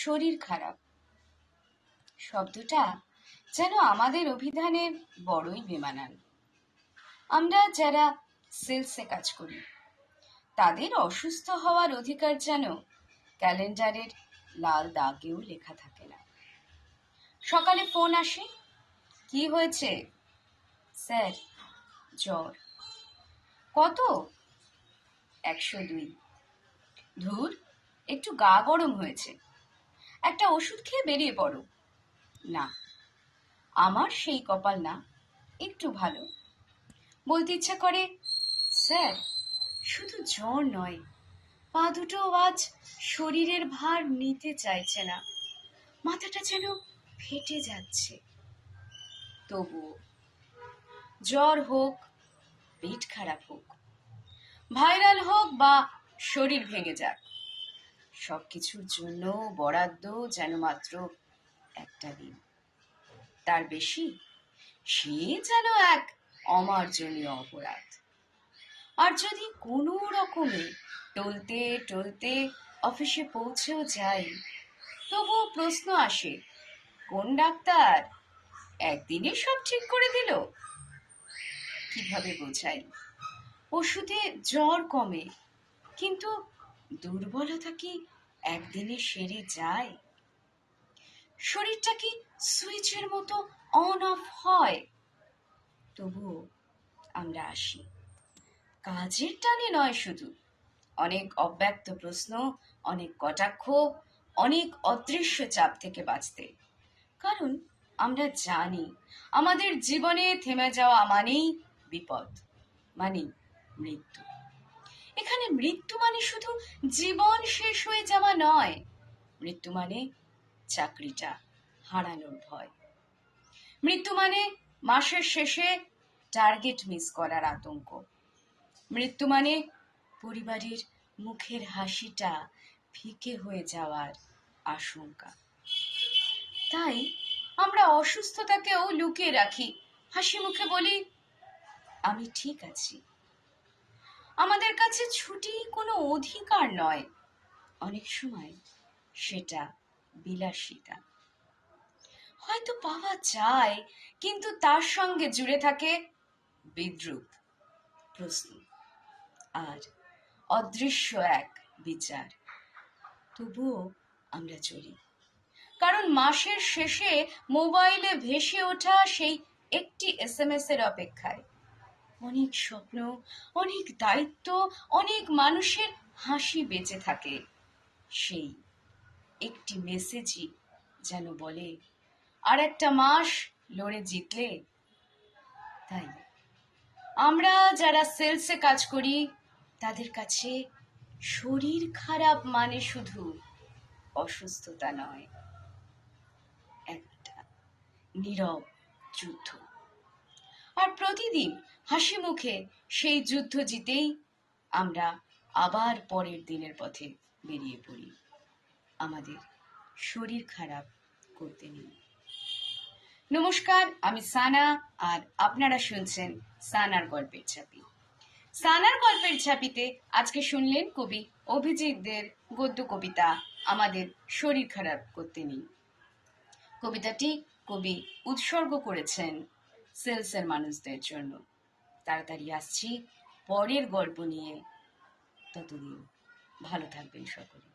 শরীর খারাপ শব্দটা যেন আমাদের অভিধানে বড়ই বেমানান। আমরা যারা সেলসে কাজ করি তাদের অসুস্থ হওয়ার অধিকার যেন ক্যালেন্ডারের লাল দাগেও লেখা থাকে না। সকালে ফোন আসে, কি হয়েছে? স্যার, জ্বর। কত? 102। ধুর, একটু গা গরম হয়েছে, একটা ওষুধ খেয়ে বেরিয়ে পড়ো। না, আমার সেই কপাল না, একটু ভালো। বলতে ইচ্ছা করে, স্যার শুধু জ্বর নয়, পা দুটো আজ শরীরের ভার নিতে চাইছে না, মাথাটা যেন ফেটে যাচ্ছে। তবুও জ্বর হোক, পেট খারাপ হোক, ভাইরাল হোক বা শরীর ভেঙে যাক, সবকিছুর জন্য বরাদ্দ যেন মাত্র একটা দিন, তার বেশি সে যেন এক অমার্জনীয় অপরাধ। আর যদি কোনো রকমে টলতে টলতে অফিসে পৌঁছেও যাই, তবুও প্রশ্ন আসে, কোন ডাক্তার একদিনে সব ঠিক করে দিল? কিভাবে বোঝাই ওষুধে জ্বর কমে, কিন্তু দুর্বলতা কি একদিনে সেরে যায়? শরীরটা কি সুইচের মতো অন অফ হয়? তবুও আমরা আসি, কাজের টানে নয় শুধু, অনেক অব্যক্ত প্রশ্ন, অনেক কটাক্ষ, অনেক অদৃশ্য চাপ থেকে বাঁচতে। কারণ আমরা জানি আমাদের জীবনে থেমে যাওয়া মানেই বিপদ, মানেই মৃত্যু। এখানে মৃত্যু মানে শুধু জীবন শেষ হয়ে যাওয়া নয়, মৃত্যু মানে চাকরিটা হারানোর ভয়, মৃত্যু মানে মাসের শেষে টার্গেট মিস করার আতঙ্ক, মৃত্যু মানে পরিবারের মুখের হাসিটা ফিকে হয়ে যাওয়ার আশঙ্কা। তাই আমরা অসুস্থতাকেও লুকিয়ে রাখি, হাসি মুখে বলি, আমি ঠিক আছি। আমাদের কাছে ছুটি কোনো অধিকার নয়, অনেক সময় সেটা বিলাসিতা। হয়তো পাওয়া যায়, কিন্তু তার সঙ্গে জুড়ে থাকে বিদ্রুপ, প্রশ্ন আর অদৃশ্য এক বিচার। তবুও আমরা চলি, কারণ মাসের শেষে মোবাইলে ভেসে ওঠা সেই একটি SMS এর অপেক্ষায় অনেক স্বপ্ন, অনেক দায়িত্ব, অনেক মানুষের হাসি বেঁচে থাকে। সেই একটি মেসেজই যেন বলে, আর একটা মাস লড়ে জিতলে। তাই আমরা যারা সেলসে কাজ করি তাদের কাছে শরীর খারাপ মানে শুধু অসুস্থতা নয়, একটা নীরব যুদ্ধ। আর প্রতিদিন হাসি মুখে সেই যুদ্ধ জিতেই আমরা আবার পরের দিনের পথে বেরিয়ে পড়ি, আমাদের শরীর খারাপ করতে নিয়ে। নমস্কার, আমি সানা, আর আপনারা শুনছেন সানার গল্পের ছাপি। সানার গল্পের ছাপিতে আজকে শুনলেন কবি অভিজিৎ দের গদ্য কবিতা আমাদের শরীর খারাপ করতে নেই। কবিতাটি কবি উৎসর্গ করেছেন সেলসের মানুষদের জন্য। তাড়াতাড়ি আসছি পরের গল্প নিয়ে, ততদিন ভালো থাকবেন সকলে।